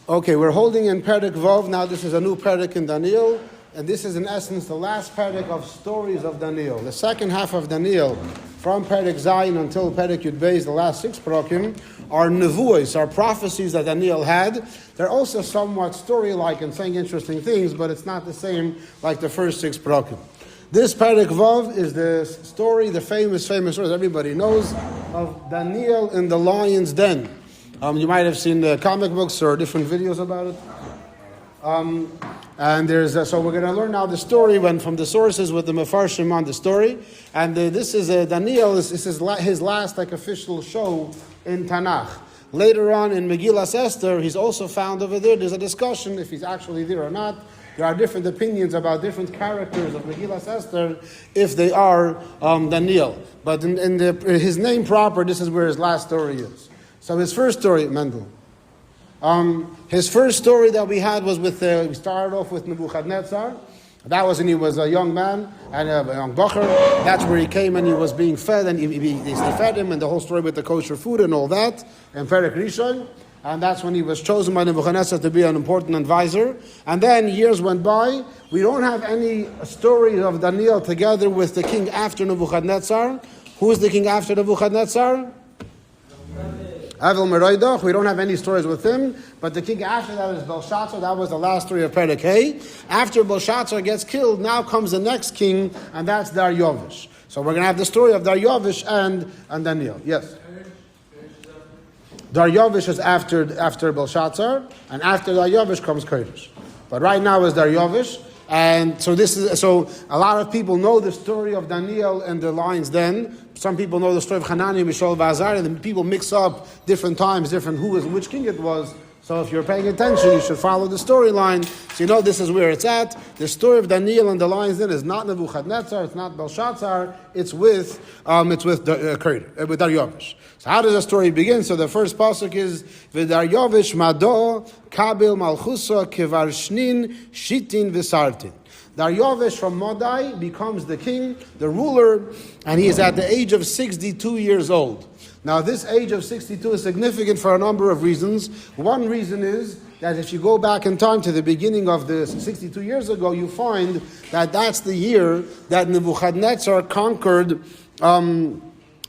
Okay, we're holding in Perek Vav. Now this is a new Perek in Daniel. And this is in essence the last Perek of stories of Daniel. The second half of Daniel, from Perek Zayin until Perek Yud Beis, the last 6 Pesukim, are Nevuos, are prophecies that Daniel had. They're also somewhat story-like and saying interesting things, but it's not the same like the first 6 Pesukim. This Perek Vav is the story, the famous story that everybody knows, of Daniel in the lion's den. You might have seen the comic books or different videos about it. And so we're going to learn now the story from the sources with the Mefarshim on the story. And this is Daniel. This is his last official show in Tanakh. Later on in Megillas Esther, he's also found over there. There's a discussion if he's actually there or not. There are different opinions about different characters of Megillas Esther if they are Daniel. But in his name proper, this is where his last story is. So his first story, Mendel. His first story that we had was we started off with Nevuchadnetzar. That was when he was a young man and a young bacher. That's where he came and he was being fed and they fed him and the whole story with the kosher food and all that. And Perek Rishon. And that's when he was chosen by Nevuchadnezzar to be an important advisor. And then years went by. We don't have any story of Daniel together with the king after Nevuchadnezzar. Who is the king after Nevuchadnezzar? Avel Meroidach, we don't have any stories with him, but the king after that is Belshazzar. That was the last story of Perek Hey. After Belshazzar gets killed, now comes the next king, and that's Daryavesh. So we're going to have the story of Daryavesh and Daniel. Yes? Daryavesh is after Belshazzar, and after Daryavesh comes Kodesh. But right now is Daryavesh. And so a lot of people know the story of Daniel and the lion's den. Some people know the story of Hanani, Mishael, Vazar, and people mix up different times, different who was which king it was. So if you're paying attention, you should follow the storyline. So you know this is where it's at. The story of Daniel and the lion's den is not Nevuchadnezzar, it's not Belshazzar, it's with Daryavesh. So how does the story begin? So the first pasuk is V'Daryavesh Mado Kabel Malchusa Kevar Shnin Shitin V'Sartin. Daryavesh from Modai becomes the king, the ruler, and he is at the age of 62 years old. Now this age of 62 is significant for a number of reasons. One reason is that if you go back in time to the beginning of the 62 years ago, you find that that's the year that Nevuchadnezzar conquered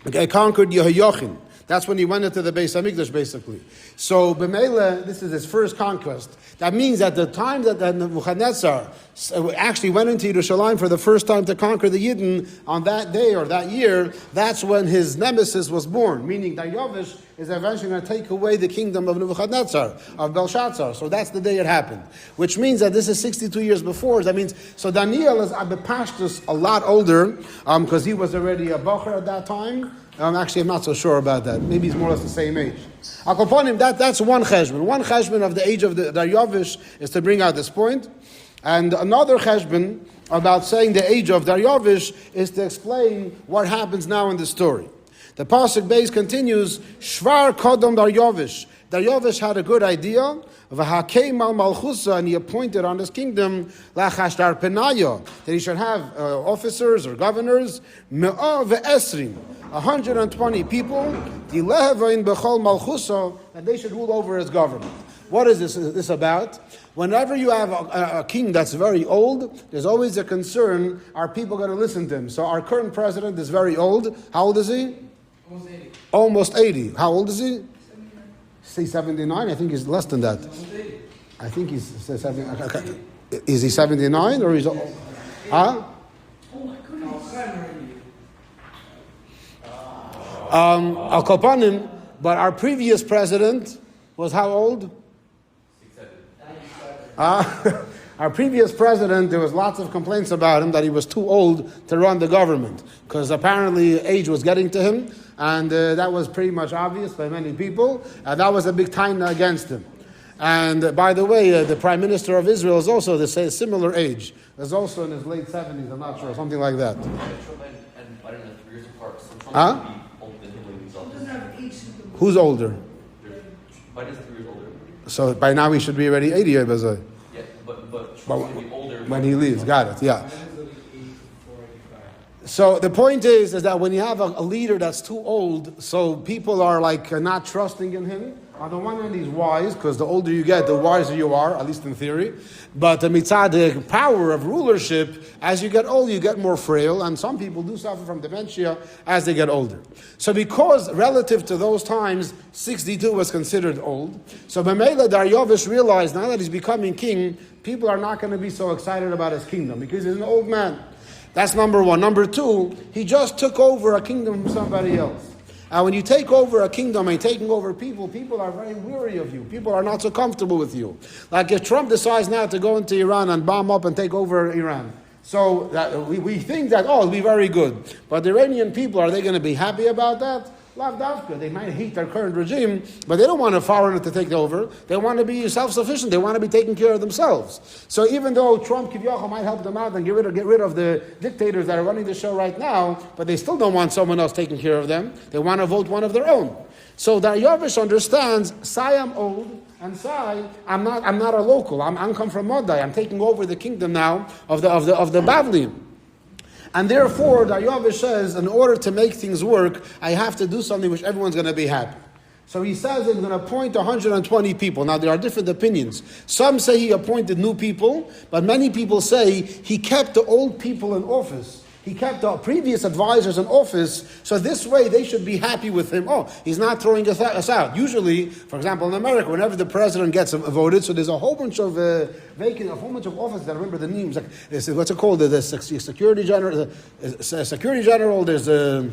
Yehoiachin. That's when he went into the Beis HaMikdash, basically. So, B'meila, this is his first conquest. That means at the time that Nevuchadnezzar actually went into Yerushalayim for the first time to conquer the Yidden, on that day or that year, that's when his nemesis was born. Meaning Daryavesh is eventually going to take away the kingdom of Nevuchadnezzar, of Belshazzar. So that's the day it happened. Which means that this is 62 years before. That means, so Daniel is Abipashtus a lot older, because he was already a bacher at that time. Actually, I'm not so sure about that. Maybe he's more or less the same age. Upon him, that's one cheshbon. One cheshbon of the age of the Daryavesh is to bring out this point. And another cheshbon about saying the age of Daryavesh is to explain what happens now in the story. The pasuk base continues, Shvar Kodom Daryavesh. Daryavesh had a good idea, V'hakeim al Malchusa, and he appointed on his kingdom Lachashtar Penaya, that he should have officers or governors, Me'ah ve'esrim, 120 people, Dilehevain Bechol Malchusa, that they should rule over his government. What is this about? Whenever you have a king that's very old, there's always a concern, are people going to listen to him? So our current president is very old. How old is he? Almost 80. Almost 80. How old is he? 79. I think he's less than that. I think he's 79. Is he 79 or is he? Huh? Oh my goodness. I'll call upon him, but our previous president was how old? 67. Our previous president, there was lots of complaints about him that he was too old to run the government because apparently age was getting to him, and that was pretty much obvious by many people, and that was a big taina against him. And by the way, the prime minister of Israel is also the similar age. Is also in his late 70s, I'm not sure, something like that. Huh? Who's older? Biden's 3 years older. So by now he should be already 80 years old. Yeah, but Trump's going to be older. When he leaves, got it, yeah. So the point is that when you have a leader that's too old, so people are like not trusting in him, On the one hand, he's wise, because the older you get, the wiser you are, at least in theory. But the mitzad, the power of rulership, as you get older, you get more frail, and some people do suffer from dementia as they get older. So because relative to those times, 62 was considered old, so B'meila Daryavesh realized now that he's becoming king, people are not going to be so excited about his kingdom, because he's an old man. That's number one. Number two, he just took over a kingdom from somebody else. And when you take over a kingdom and taking over people, people are very weary of you. People are not so comfortable with you. Like if Trump decides now to go into Iran and bomb up and take over Iran. So we think that, it'll be very good. But the Iranian people, are they going to be happy about that? Lav davka. They might hate their current regime, but they don't want a foreigner to take over. They want to be self-sufficient. They want to be taking care of themselves. So even though Trump Kivyacha might help them out and get rid of the dictators that are running the show right now, but they still don't want someone else taking care of them. They want to vote one of their own. So Daryavesh understands, Sai, I'm old, and Sai, I'm not a local. I'm come from Modai. I'm taking over the kingdom now of the Bavliim. And therefore, Daryavesh says, in order to make things work, I have to do something which everyone's going to be happy. So he says he's going to appoint 120 people. Now, there are different opinions. Some say he appointed new people, but many people say he kept the old people in office. He kept the previous advisors in office, so this way they should be happy with him. He's not throwing us out. Usually, for example, in America, whenever the president gets voted, so there's a whole bunch of vacant, a whole bunch of offices. I remember the names. Like, what's it called? The security general. There's the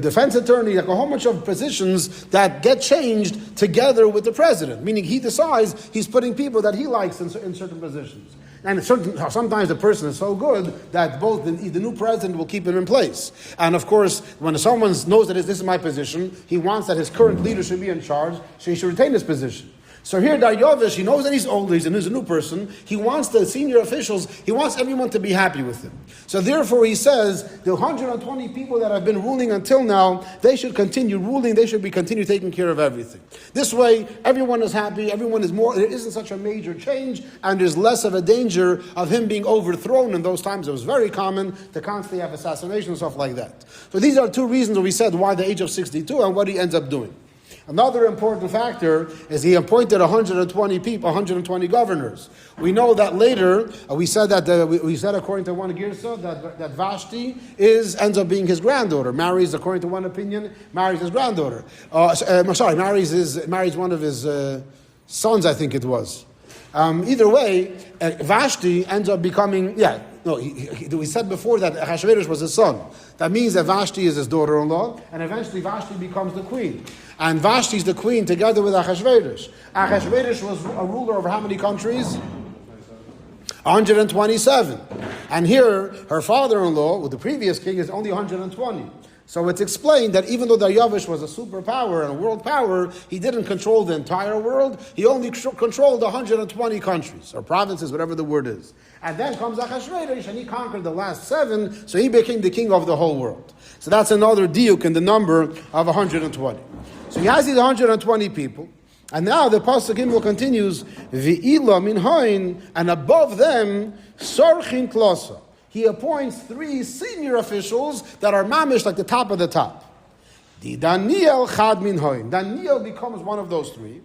defense attorney. Like a whole bunch of positions that get changed together with the president. Meaning he decides he's putting people that he likes in certain positions. And sometimes the person is so good that both the new president will keep him in place. And of course, when someone knows that this is my position, he wants that his current leader should be in charge, so he should retain his position. So here, Daryavesh, he knows that he's old, he's a new person. He wants the senior officials, he wants everyone to be happy with him. So therefore he says, the 120 people that have been ruling until now, they should continue ruling, they should continue taking care of everything. This way, everyone is happy, there isn't such a major change, and there's less of a danger of him being overthrown. In those times, it was very common to constantly have assassination and stuff like that. So these are two reasons we said why the age of 62 and what he ends up doing. Another important factor is he appointed 120 people, 120 governors. We know that later, we said according to one Girsa, that Vashti ends up being his granddaughter. Marries, according to one opinion, marries his granddaughter. Marries one of his sons, I think it was. Either way, Vashti ends up becoming, we said before that Achashverosh was his son. That means that Vashti is his daughter-in-law, and eventually Vashti becomes the queen. And Vashti is the queen together with Achashverosh. Achashverosh was a ruler over how many countries? 127. And here, her father-in-law, with the previous king, is only 120. So it's explained that even though Daryavesh was a superpower and a world power, he didn't control the entire world. He only controlled 120 countries, or provinces, whatever the word is. And then comes Achashverosh, and he conquered the last 7, so he became the king of the whole world. So that's another diuk in the number of 120. So he has these 120 people, and now the Pesukim continues, V'ila min hain, and above them, Sorchin Klosa. He appoints 3 senior officials that are mamish, like the top of the top. The Daniel chad min hain. Daniel becomes one of those 3.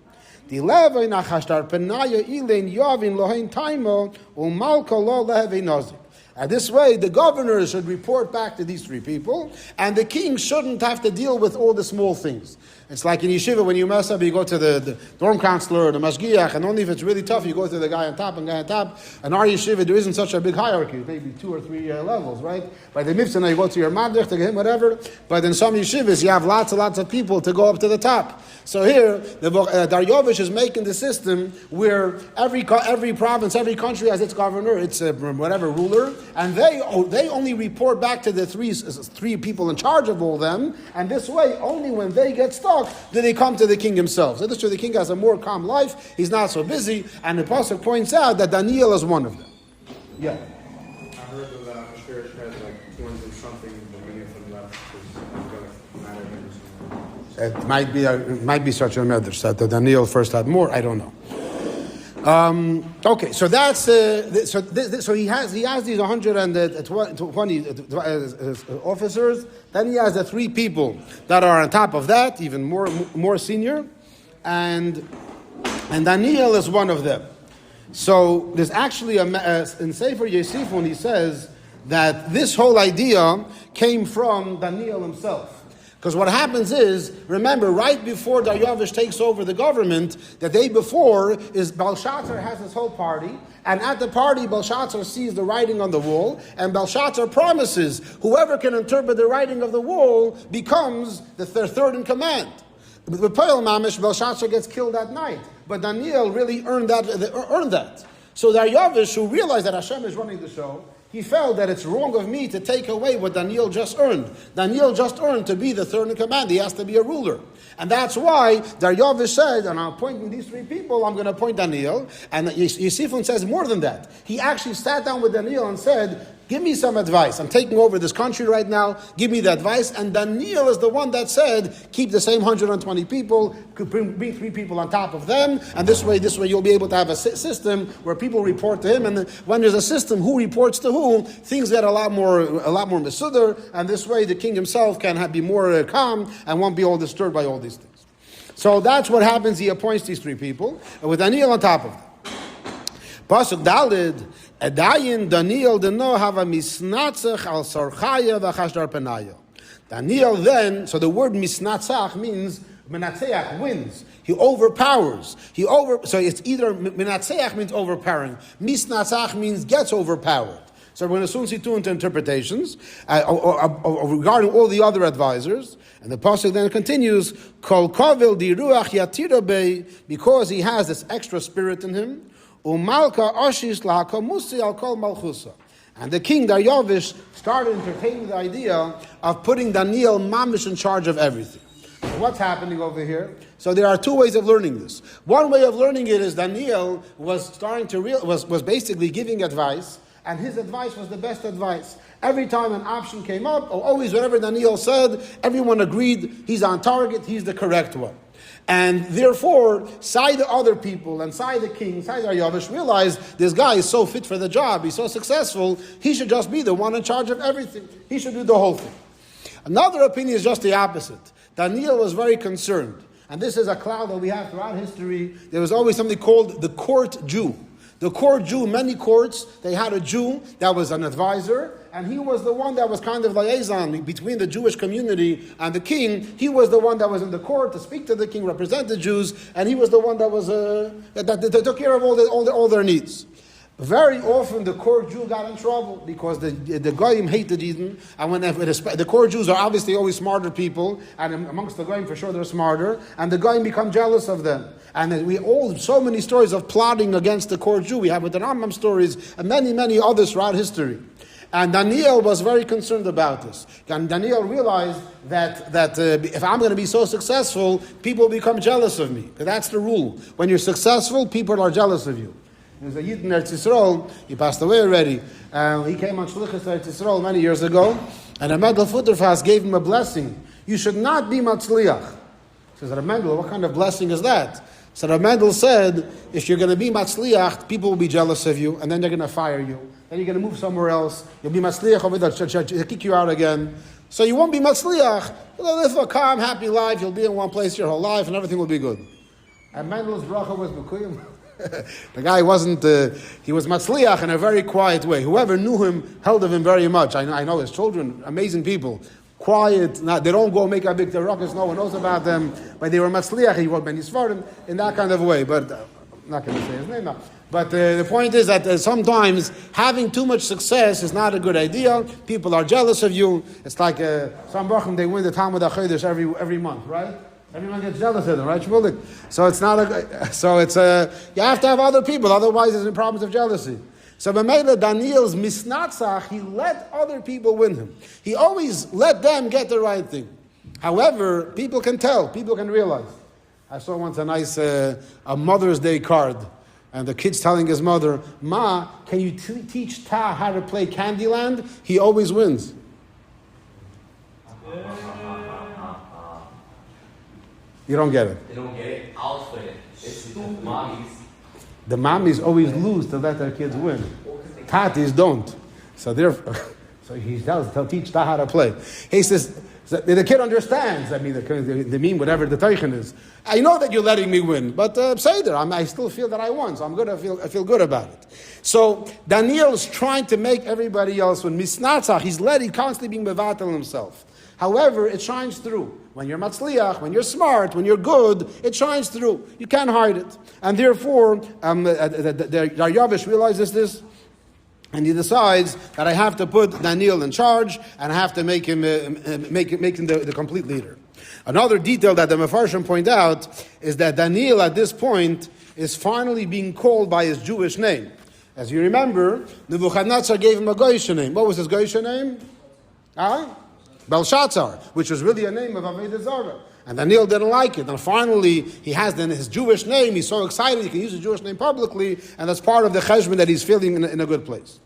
The Levin achashtar penaya ilein yavin lohein taimo umalka lo lehevein nazik. And this way, the governor should report back to these 3 people, and the king shouldn't have to deal with all the small things. It's like in yeshiva, when you mess up, you go to the dorm counselor or the mashgiach, and only if it's really tough, you go to the guy on top and guy on top. In our yeshiva, there isn't such a big hierarchy, maybe 2 or 3 levels, right? By the mitzvah, you go to your madrich, to him, whatever. But in some yeshivas, you have lots and lots of people to go up to the top. So here, Daryavesh is making the system where every province, every country has its governor, its whatever ruler, and they only report back to the three people in charge of all them, and this way, only when they get stuck, do they come to the king himself. So this way, the king has a more calm life, he's not so busy, and the pasuk points out that Daniel is one of them. Yeah. I heard that Achashverosh had like 200 and something, but many of them left because It might be such a medrash that the Daniel first had more. I don't know. Okay, so that's so he has these 120 officers. Then he has the 3 people that are on top of that, even more senior, and Daniel is one of them. So there's actually in Sefer Yosifun he says that this whole idea came from Daniel himself. Because what happens is, remember, right before Daryavesh takes over the government, the day before is Belshazzar has his whole party, and at the party Belshazzar sees the writing on the wall, and Belshazzar promises whoever can interpret the writing of the wall becomes the third in command. With Peil Mamish, Belshazzar gets killed that night, but Daniel really earned that. So Daryavesh, who realized that Hashem is running the show, he felt that it's wrong of me to take away what Daniel just earned. Daniel just earned to be the third in command. He has to be a ruler. And that's why Daryavesh said, and I'm appointing these 3 people, I'm going to appoint Daniel. And Yosifun says more than that. He actually sat down with Daniel and said, give me some advice. I'm taking over this country right now. Give me the advice. And Daniel is the one that said, keep the same 120 people, could bring 3 people on top of them. And this way you'll be able to have a system where people report to him. And when there's a system, who reports to who, things get a lot more mesudar. And this way the king himself can be more calm and won't be all disturbed by all these things. So that's what happens. He appoints these 3 people, with Daniel on top of them. Pasuk Dalid, Edayin Daniel deno hava misnatzach al sarchaya v'chashdar penaya. Daniel then, so the word misnatzach means menatzeach, wins. He overpowers. So it's either menatzeach means overpowering. Misnatzach means gets overpowered. So we're going to soon see 2 interpretations regarding all the other advisors. And the pasuk then continues, Kol kavel di ruach yatira bei, because he has this extra spirit in him. Umalka ashis lahakamusi al kol malchusa. And the king Daryavesh started entertaining the idea of putting Daniel mamish in charge of everything. So what's happening over here? So there are 2 ways of learning this. One way of learning it is Daniel was starting to was basically giving advice, and his advice was the best advice. Every time an option came up, or always whatever Daniel said, everyone agreed he's on target, he's the correct one. And therefore, Sai the other people, and Sai the king, Sai Daryavesh realized this guy is so fit for the job, he's so successful, he should just be the one in charge of everything. He should do the whole thing. Another opinion is just the opposite. Daniel was very concerned. And this is a cloud that we have throughout history. There was always something called the court Jew. The court Jew, many courts, they had a Jew that was an advisor, and he was the one that was kind of liaison between the Jewish community and the king. He was the one that was in the court to speak to the king, represent the Jews, and he was the one that was that took care of all their needs. Very often the court Jew got in trouble because the Goyim hated Eden, and the court Jews are obviously always smarter people, and amongst the Goyim for sure they're smarter, and the Goyim become jealous of them. And so many stories of plotting against the court Jew. We have with the Rambam stories and many others throughout history. And Daniel was very concerned about this. And Daniel realized that if I'm going to be so successful, people become jealous of me. That's the rule. When you're successful, people are jealous of you. There's a Yid in Eretz Yisrael, he passed away already. He came on Shlichus Eretz Yisrael many years ago, and a Mendel Futterfast gave him a blessing. You should not be Matzliach. He says, Rav Mendel, what kind of blessing is that? So Rav Mendel said, if you're going to be Matzliach, people will be jealous of you, and then they're going to fire you. Then you're going to move somewhere else. You'll be Matzliach over there, they'll kick you out again. So you won't be Matzliach. You'll live a calm, happy life. You'll be in one place your whole life, and everything will be good. And Mendel's bracha was B'kuyim. The guy wasn't, he was Matzliach in a very quiet way. Whoever knew him held of him very much. I know his children, amazing people. Quiet, they don't go make a big ruckus, no one knows about them. But they were Matzliach, he wrote Ben Yisfarim in that kind of way. But I'm not going to say his name now. But the point is that sometimes having too much success is not a good idea. People are jealous of you. It's like some Bachim, they win the Talmud HaChodesh every month, right? Everyone gets jealous of them, right, Shmulik? So you have to have other people, otherwise there's problems of jealousy. So B'meila Daniel's misnatzach, he let other people win him. He always let them get the right thing. However, people can tell, people can realize. I saw once a nice a Mother's Day card, and the kid's telling his mother, Ma, can you teach Ta how to play Candyland? He always wins. You don't get it. They don't get it. I'll explain it. It's mommy's The mommies always lose to let their kids win. Tatis don't. So therefore, so he tells, he'll teach Ta how to play. He says, the kid understands. I mean, they mean whatever the teichen is. I know that you're letting me win, but Seder, I still feel that I won, so I feel good about it. So Daniel is trying to make everybody else win. Misnatzach, he's constantly being mevatel himself. However, it shines through. When you're matzliach, when you're smart, when you're good, it shines through. You can't hide it. And therefore, the Daryavesh realizes this, and he decides that I have to put Daniel in charge, and I have to make him the complete leader. Another detail that the Mefarshim point out is that Daniel at this point is finally being called by his Jewish name. As you remember, Nevuchadnetzar gave him a Goyish name. What was his Goyish name? Belshazzar, which was really a name of Avodah Zarah. And Daniel didn't like it. And finally, he has then his Jewish name. He's so excited he can use his Jewish name publicly, and that's part of the cheshbon that he's feeling in a good place.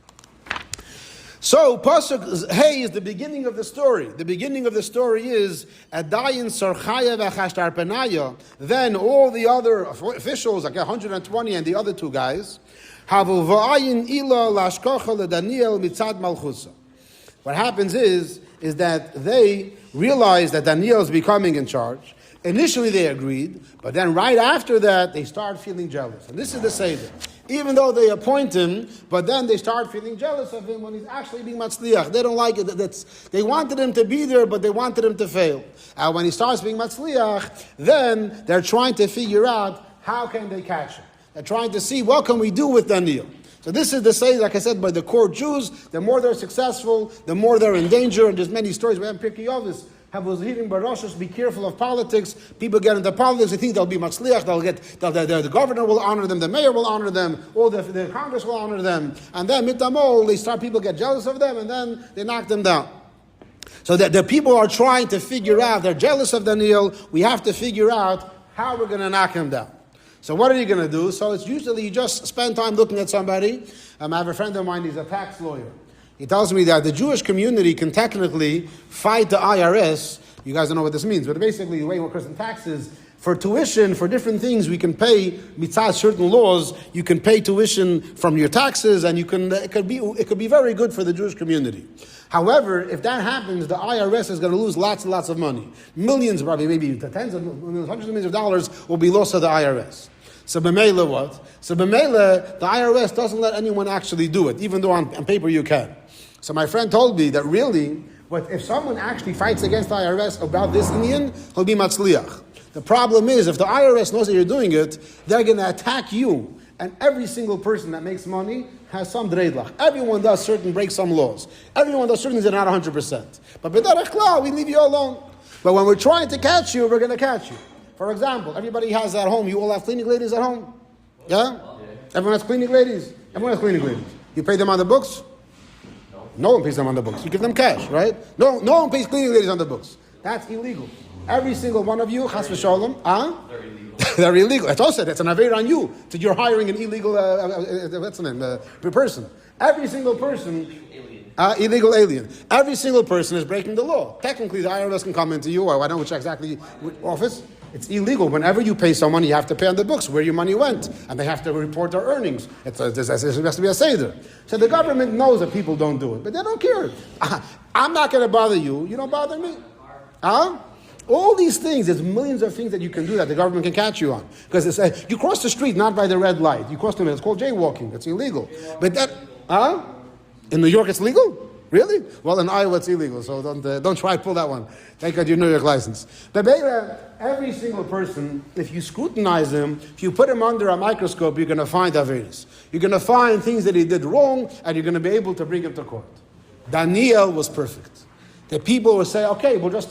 So, Pasuk Hey is the beginning of the story. The beginning of the story is Adayin Sarchaya v'Chashtar Penaya. Then all the other officials, like 120 and the other two guys, Havu v'ayin ila lashkocha leDaniel mitzad malchusa. What happens is that they realize that Daniel is becoming in charge. Initially they agreed, but then right after that they start feeling jealous. And this is the Seder. Even though they appoint him, but then they start feeling jealous of him when he's actually being matzliach. They don't like it. They wanted him to be there, but they wanted him to fail. And when he starts being matzliach, then they're trying to figure out how can they catch him. They're trying to see what can we do with Daniel. So this is the say, like I said, by the core Jews, the more they're successful, the more they're in danger. And there's many stories. We have Pirkei Avos. Be careful of politics. People get into politics. They think they'll be matzliach. The governor will honor them. The mayor will honor them. Or the Congress will honor them. And then mitamol, people get jealous of them, and then they knock them down. So that the people are trying to figure out. They're jealous of Daniel. We have to figure out how we're going to knock him down. So what are you going to do? So it's usually you just spend time looking at somebody. I have a friend of mine. He's a tax lawyer. He tells me that the Jewish community can technically fight the IRS. You guys don't know what this means, but basically the way it works in taxes, for tuition, for different things, we can pay mitzvah certain laws. You can pay tuition from your taxes, and you can. It could be very good for the Jewish community. However, if that happens, the IRS is going to lose lots and lots of money. Millions, probably maybe tens of millions, hundreds of millions of dollars will be lost to the IRS. So b'meila what? So b'meila, the IRS doesn't let anyone actually do it, even though on paper you can. So my friend told me that really, if someone actually fights against the IRS about this Indian, he'll be matzliach. The problem is, if the IRS knows that you're doing it, they're going to attack you. And every single person that makes money has some dreidlach. Everyone breaks some laws. Everyone does certain things that are not 100%. But b'derech klal, we leave you alone. But when we're trying to catch you, we're going to catch you. For example, everybody has at home, you all have cleaning ladies at home? Yeah? Everyone has cleaning ladies? Everyone has cleaning ladies. You pay them on the books? No one pays them on the books. You give them cash, right? No one pays cleaning ladies on the books. That's illegal. Every single one of you, chas v'sholem, They're illegal. They're illegal. That's also that's an aver on you. So you're hiring an illegal, what's the name, person. Every single person, illegal alien. Every single person is breaking the law. Technically, the IRS can come into you, or I don't know which exactly office. It's illegal. Whenever you pay someone, you have to pay on the books where your money went, and they have to report their earnings. It has to be a seder. So the government knows that people don't do it, but they don't care. I'm not going to bother you. You don't bother me. All these things, there's millions of things that you can do that the government can catch you on. Because it's you cross the street not by the red light. You cross the middle. It's called jaywalking. It's illegal. But that, in New York, it's legal. Really? Well, in Iowa, it's illegal, so don't try to pull that one. Take out your New York license. But every single person, if you scrutinize him, if you put him under a microscope, you're going to find averis. You're going to find things that he did wrong, and you're going to be able to bring him to court. Daniel was perfect. The people will say, okay, we'll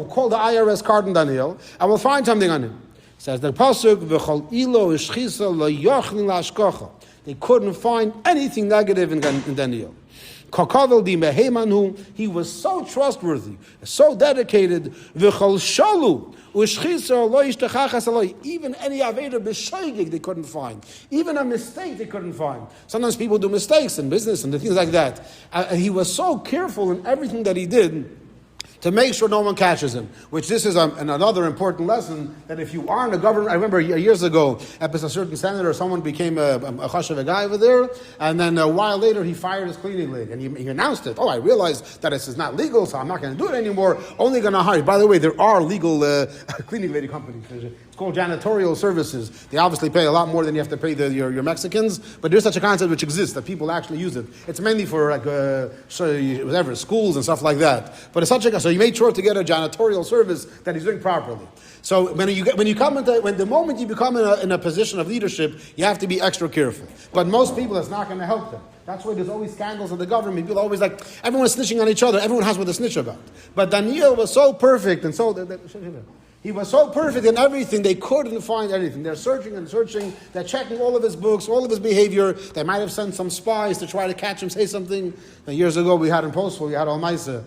call the IRS card on Daniel, and we'll find something on him. It says the Pasuk, V'chol ilo ishchisa lo yochlin la'ashkocha. They couldn't find anything negative in Daniel. He was so trustworthy, so dedicated. Even any aveda b'shoigig they couldn't find. Even a mistake they couldn't find. Sometimes people do mistakes in business and things like that. He was so careful in everything that he did to make sure no one catches him. Which this is another important lesson, that if you aren't a government, I remember years ago, a certain senator, someone became a chashuv guy over there, and then a while later he fired his cleaning lady, and he announced it. Oh, I realized that this is not legal, so I'm not going to do it anymore. Only going to hire. By the way, there are legal cleaning lady companies. It's called janitorial services. They obviously pay a lot more than you have to pay your Mexicans, but there's such a concept which exists that people actually use it. It's mainly for whatever schools and stuff like that. But it's so you made sure to get a janitorial service that he's doing properly. So when the moment you become in a position of leadership, you have to be extra careful. But most people, it's not going to help them. That's why there's always scandals in the government. People are always like, everyone's snitching on each other. Everyone has what to snitch about. But Daniel was so perfect, and he was so perfect in everything, they couldn't find anything. They're searching and searching. They're checking all of his books, all of his behavior. They might have sent some spies to try to catch him, say something. And years ago, we had in Postal, we had Almaisa.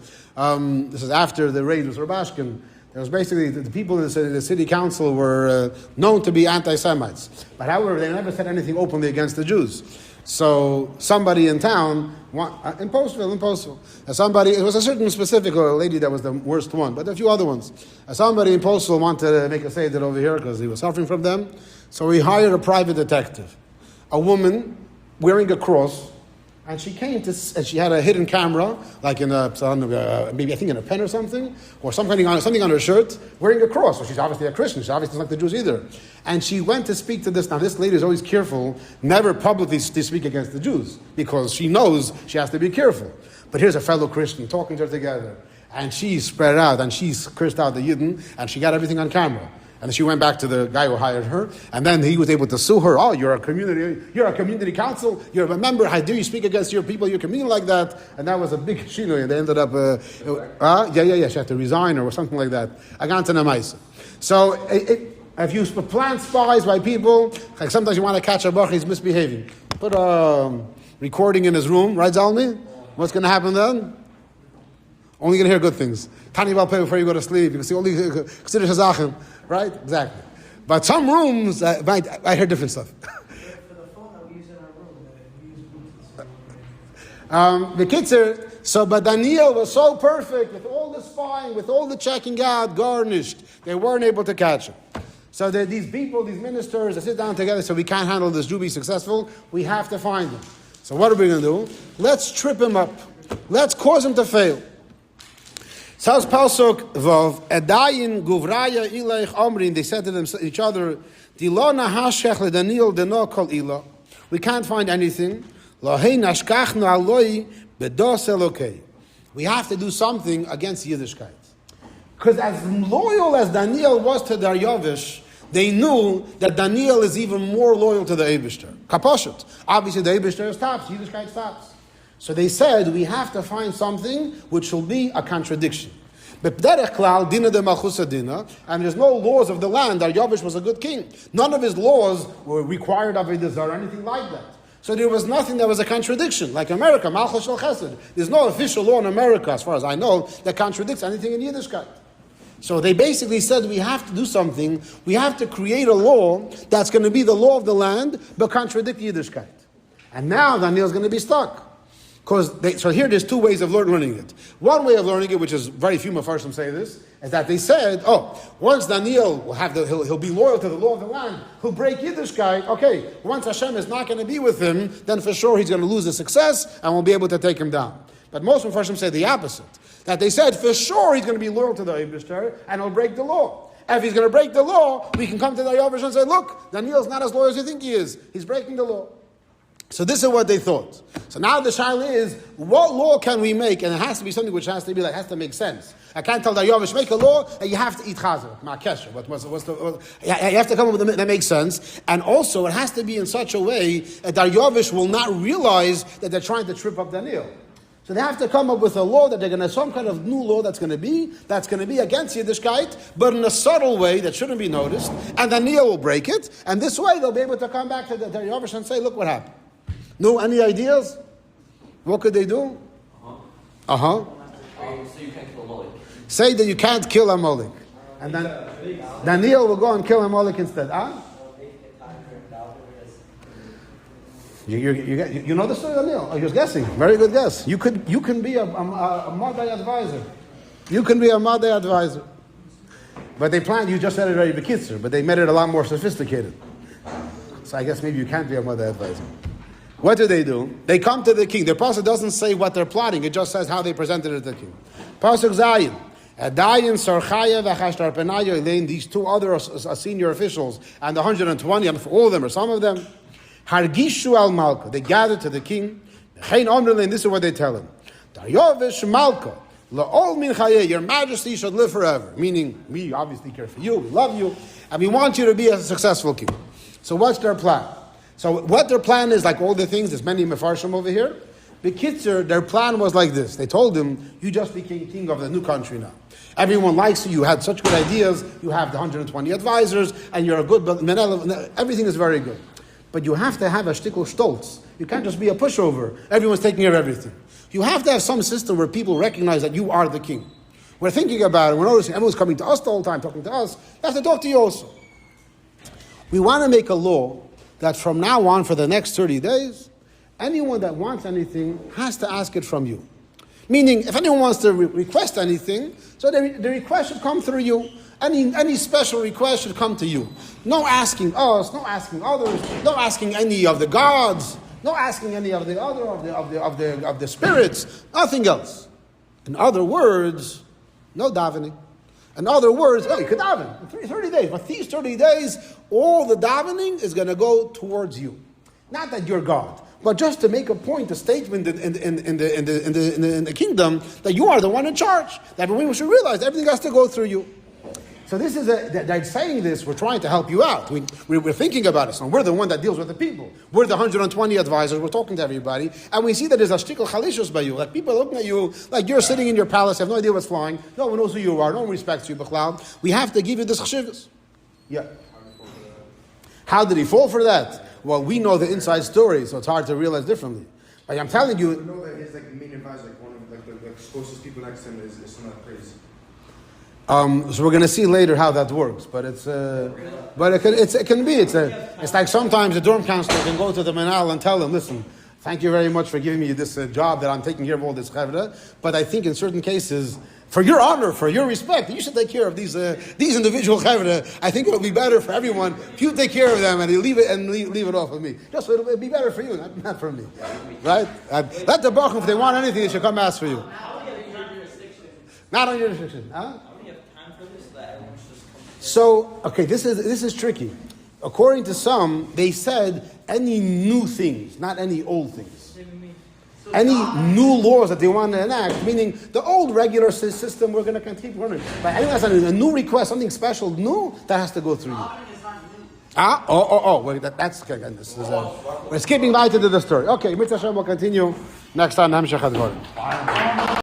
This is after the raid with Rabashkin. There was basically, the people in the city council were known to be anti-Semites. But however, they never said anything openly against the Jews. So somebody in town, in Postville, it was a certain specific lady that was the worst one, but a few other ones. Somebody in Postville wanted to make a seder over here because he was suffering from them. So he hired a private detective, a woman wearing a cross, and she came and she had a hidden camera, like maybe I think in a pen or something, or something on her shirt, wearing a cross. So she's obviously a Christian. She's obviously not the Jews either. And she went to speak to this. Now this lady is always careful, never publicly to speak against the Jews, because she knows she has to be careful. But here's a fellow Christian talking to her together, and she spread out, and she's cursed out the Yidden, and she got everything on camera. And she went back to the guy who hired her, and then he was able to sue her. Oh, you're a community council, you're a member, how do you speak against your people, your community like that? And that was a big shino, and they ended up, she had to resign or something like that. Aganta Nemesis. So, if you plant spies by people, like sometimes you want to catch a bach, he's misbehaving. Put a recording in his room, right, Zalmi? What's going to happen then? Only going to hear good things. Tani Balpeh before you go to sleep. You can see only consider Shazachim. Right? Exactly. But some rooms, I hear different stuff. For the phone that we use in our room, The Kitzer, but Daniel was so perfect with all the spying, with all the checking out, garnished. They weren't able to catch him. So these people, these ministers, they sit down together, so we can't handle this Jew be successful. We have to find him. So what are we going to do? Let's trip him up. Let's cause him to fail. Says Pasuk Vav, Edayin Guvraya Ilaich Omrin, they said to each other, Dilona Hashech LeDaniel Deno Kol Ila. We can't find anything. Lohei Nashkachnu Aloi Bedos Elokei. We have to do something against Yiddishkeit. Because as loyal as Daniel was to Daryavesh, they knew that Daniel is even more loyal to the Eibishter. Kaposhet. Obviously the Eibishter stops, Yiddishkeit stops. So they said, we have to find something which will be a contradiction. And there's no laws of the land. Daryavesh was a good king. None of his laws were required of Avodah Zarah or anything like that. So there was nothing that was a contradiction. Like America, Malchus Shel Chesed. There's no official law in America, as far as I know, that contradicts anything in Yiddishkeit. So they basically said, we have to do something. We have to create a law that's going to be the law of the land, but contradict Yiddishkeit. And now Daniel's going to be stuck. So here there's two ways of learning it. One way of learning it, which is very few Mefarshim say this, is that they said, once Daniel will have he'll be loyal to the law of the land, he'll break Yiddishkeit. Okay, once Hashem is not going to be with him, then for sure he's going to lose the success and we'll be able to take him down. But most Mefarshim say the opposite. That they said for sure he's going to be loyal to the Eibishter and he'll break the law. If he's going to break the law, we can come to the Daryavesh and say, look, Daniel's not as loyal as you think he is. He's breaking the law. So this is what they thought. So now the shaila is, what law can we make? And it has to be something which has to be has to make sense. I can't tell Daryavesh, make a law, and you have to eat chazer. You have to come up with that makes sense. And also, it has to be in such a way that Daryavesh will not realize that they're trying to trip up Daniel. So they have to come up with a law that they're going to, some kind of new law that's going to be against Yiddishkeit, but in a subtle way that shouldn't be noticed. And Daniel will break it. And this way, they'll be able to come back to the Daryavesh and say, look what happened. No, any ideas? What could they do? So you can't kill a Molech. Say that you can't kill a Molech. And then Daniel will go and kill a Molech instead. You know the story of Daniel? Oh, you're guessing. Very good guess. You can be a Mordai advisor. You can be a Mede advisor. But they planned, you just said it very bekitzer, but they made it a lot more sophisticated. So I guess maybe you can't be a Mede advisor. What do? They come to the king. The pasuk doesn't say what they're plotting, it just says how they presented it to the king. Pasuk Zayin. Adayin, Sarchaya, V'chashtar Penayo, Elaine, these two other senior officials, and the 120, and all of them, or some of them, Hargishu al Malka, they gathered to the king. This is what they tell him. Daryavesh Malka, La'ol min Chaye, your majesty should live forever. Meaning, we obviously care for you, we love you, and we want you to be a successful king. So what's their plan? So what their plan is, like all the things, there's many mefarshim over here. B'kitzer, their plan was like this. They told him, you just became king of the new country now. Everyone likes you, you had such good ideas, you have the 120 advisors, and you're a good, everything is very good. But you have to have a shtickl stolz. You can't just be a pushover. Everyone's taking care of everything. You have to have some system where people recognize that you are the king. We're thinking about it, we're noticing everyone's coming to us the whole time, talking to us. You have to talk to you also. We want to make a law that from now on, for the next 30 days, anyone that wants anything has to ask it from you. Meaning, if anyone wants to request anything, so the request should come through you. Any special request should come to you. No asking us, no asking others, no asking any of the gods, no asking any of the other of the spirits, nothing else. In other words, no davening. In other words, you could daven in 30 days. But these 30 days, all the davening is going to go towards you. Not that you're God, but just to make a point, a statement in the kingdom that you are the one in charge. That we should realize everything has to go through you. So this is they're saying this, we're trying to help you out. We're thinking about it. So we're the one that deals with the people. We're the 120 advisors. We're talking to everybody. And we see that there's a shtickl chalishus by you. Like people are looking at you like you're sitting in your palace, have no idea what's flying. No one knows who you are. No one respects you, b'chlal. We have to give you this chshivas. Yeah. How did he fall for that? Well, we know the inside story, so it's hard to realize differently. But I'm telling you... We know that his main advisor, one of the closest people next to him is not crazy. So we're going to see later how that works, but it can be. It's like sometimes the dorm counselor can go to the manal and tell them, listen, thank you very much for giving me this job that I'm taking care of all this chavra, but I think in certain cases, for your honor, for your respect, you should take care of these individual chavra. I think it'll be better for everyone if you take care of them and you leave it off of me. Just it'll be better for you, not for me, right? Let the bachim, if they want anything, they should come ask for you. Not on your jurisdiction, huh? So, okay, this is tricky. According to some, they said any new things, not any old things. Any new laws that they want to enact, meaning the old regular system, we're going to keep running. But anyone has a new request, something special, new, that has to go through you. Wait, that's okay. Again, we're skipping right into the story. Okay, Mitzvah Hashem will continue next time.